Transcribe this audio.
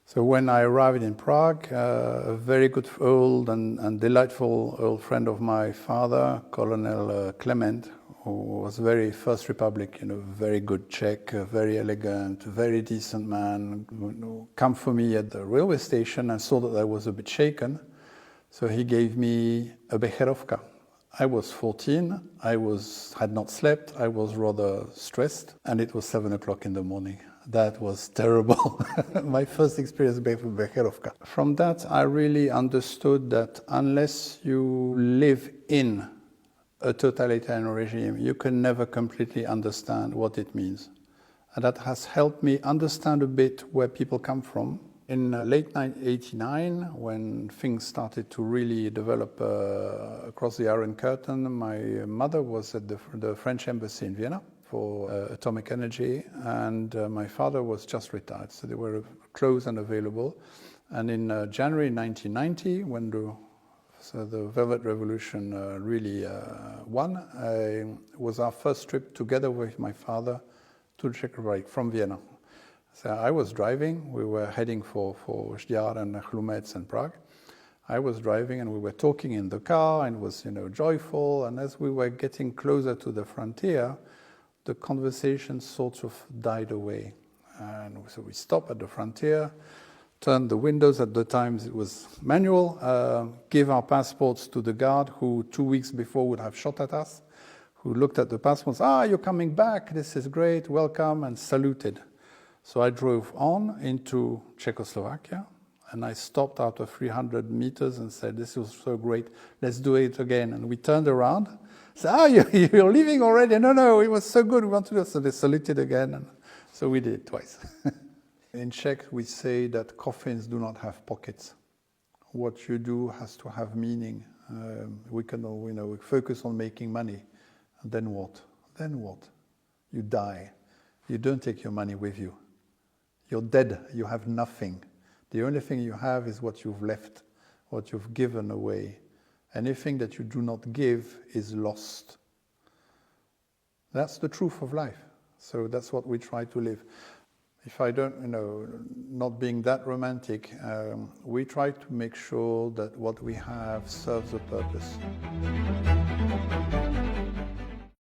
So when I arrived in Prague, a very good old and delightful old friend of my father, Colonel Clement, who was very First Republic, very good Czech, very elegant, very decent man, come for me at the railway station and saw that I was a bit shaken. So he gave me a becherovka. I was 14, had not slept, I was rather stressed, and it was 7 o'clock in the morning. That was terrible. My first experience with becherovka. From that, I really understood that unless you live in a totalitarian regime, you can never completely understand what it means. And that has helped me understand a bit where people come from. In late 1989, when things started to really develop across the Iron Curtain, my mother was at the French embassy in Vienna for atomic energy, and my father was just retired, so they were close and available. And in January 1990, when the Velvet Revolution really won, was our first trip together with my father to the Czech Republic from Vienna. So I was driving, we were heading for Žďár and Chlumec and Prague. I was driving and we were talking in the car and it was joyful, and as we were getting closer to the frontier, the conversation sort of died away. And so we stopped at the frontier, turned the windows, at the times it was manual, gave our passports to the guard who 2 weeks before would have shot at us, who looked at the passports, you're coming back, this is great, welcome, and saluted. So I drove on into Czechoslovakia, and I stopped after 300 meters and said, this was so great, let's do it again. And we turned around, said, you're leaving already? No, it was so good, we want to do it. So they saluted again, and so we did it twice. In Czech, we say that coffins do not have pockets. What you do has to have meaning. We focus on making money. And then what? Then what? You die. You don't take your money with you. You're dead. You have nothing. The only thing you have is what you've left, what you've given away. Anything that you do not give is lost. That's the truth of life. So that's what we try to live. If I don't, not being that romantic, we try to make sure that what we have serves a purpose.